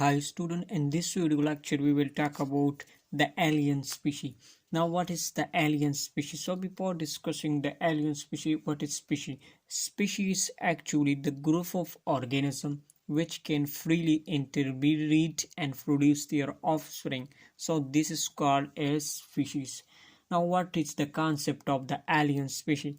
Hi student, in this video lecture we will talk about the alien species. Now what is the alien species? So before discussing the alien species, what is species? Species is actually the group of organisms which can freely interbreed and produce their offspring. So this is called as species. Now what is the concept of the alien species?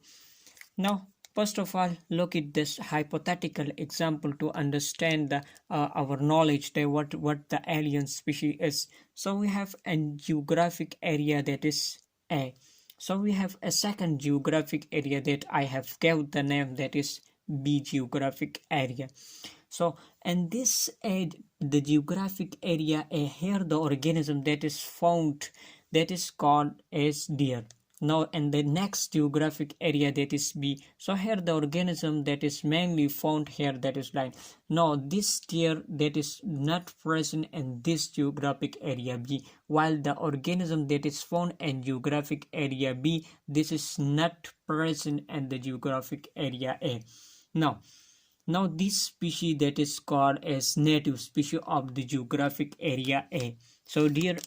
Now, first of all, look at this hypothetical example to understand our knowledge that what the alien species is. So we have a geographic area that is A. So we have a second geographic area that I have gave the name that is B geographic area. So and this the geographic area A, here the organism that is found that is called as deer. Now in the next geographic area that is B, so here the organism that is mainly found here that is lion. Now this deer that is not present in this geographic area B, while the organism that is found in geographic area B, this is not present in the geographic area A. Now this species that is called as native species of the geographic area A. So deer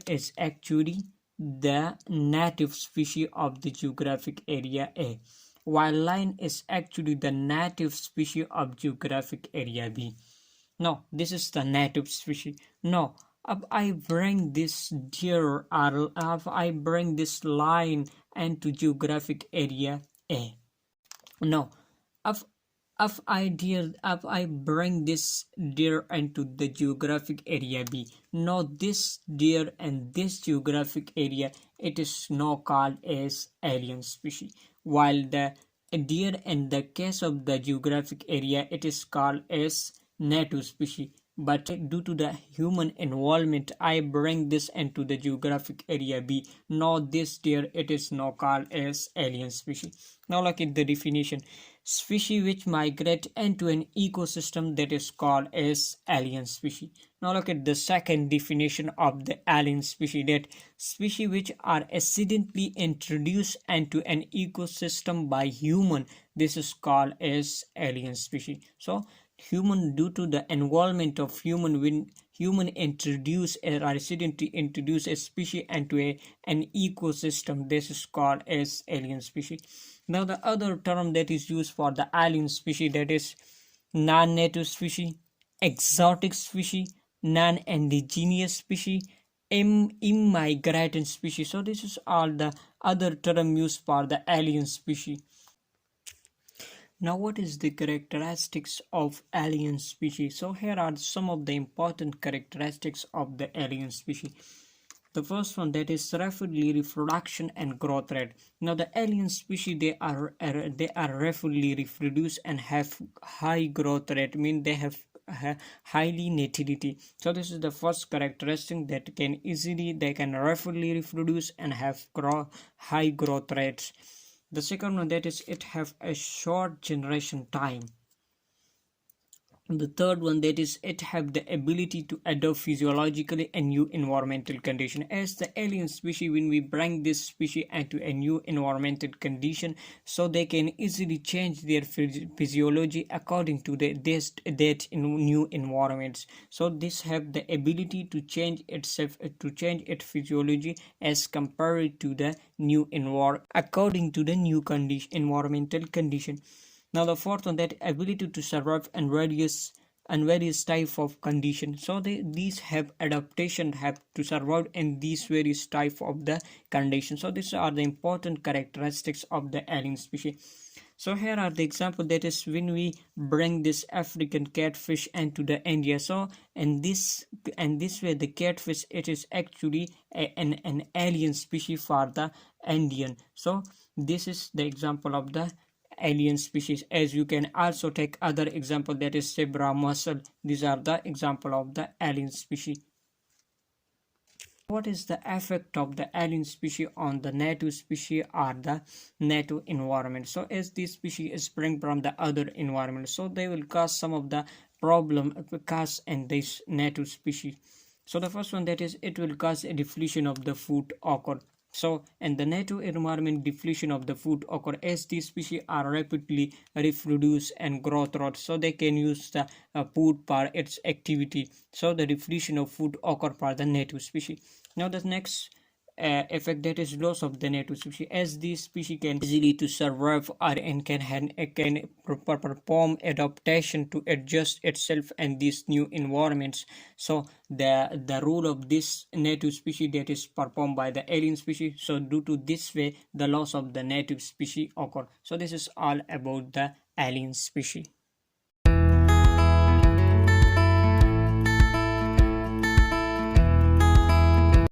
is actually the native species of the geographic area A, while lion is actually the native species of geographic area B. Now this is the native species. Now if I bring this deer or if I bring this lion into geographic area A. Now if I bring this deer into the geographic area B, now this deer and this geographic area, it is now called as alien species, while the deer in the case of the geographic area, it is called as native species. But due to the human involvement, I bring this into the geographic area B. Now this deer, it is now called as alien species. Now look at the definition. Species which migrate into an ecosystem that is called as alien species. Now look at the second definition of the alien species, that species which are accidentally introduced into an ecosystem by human, this is called as alien species. So human, due to the involvement of human, when human introduce or accidentally introduce a species into an ecosystem, this is called as alien species. Now the other term that is used for the alien species, that is non-native species, exotic species, non-indigenous species, immigrant species. So this is all the other term used for the alien species. Now what is the characteristics of alien species? So here are some of the important characteristics of the alien species. The first one, that is rapidly reproduction and growth rate. Now the alien species, they are rapidly reproduce and have high growth rate, mean they have highly nativity. So this is the first characteristic, that they can rapidly reproduce and have high growth rates. The second one, that is it have a short generation time. The third one, that is it have the ability to adapt physiologically a new environmental condition. As the alien species, when we bring this species into a new environmental condition, so they can easily change their physiology according to that new environments. So this have the ability to change itself, to change its physiology as compared to the new according to the new environmental condition. Now the fourth one, that ability to survive in various type of conditions. So these have adaptation, have to survive in these various type of the conditions. So these are the important characteristics of the alien species. So here are the example, that is when we bring this African catfish into the India. So in this way, the catfish, it is actually an alien species for the Indian. So this is the example of the alien species. As you can also take other example, that is zebra mussel. These are the example of the alien species. What is the effect of the alien species on the native species or the native environment? So as this species is spring from the other environment, so they will cause some of the problem in this native species. So the first one, that is it will cause a depletion of the food occur. So, and the native environment depletion of the food occur as these species are rapidly reproduce and grow throughout, so they can use the food for its activity. So the depletion of food occur for the native species. Now the next effect, that is loss of the native species, as this species can easily to survive or and can perform adaptation to adjust itself and these new environments. So the role of this native species that is performed by the alien species, so due to this way the loss of the native species occur. So this is all about the alien species.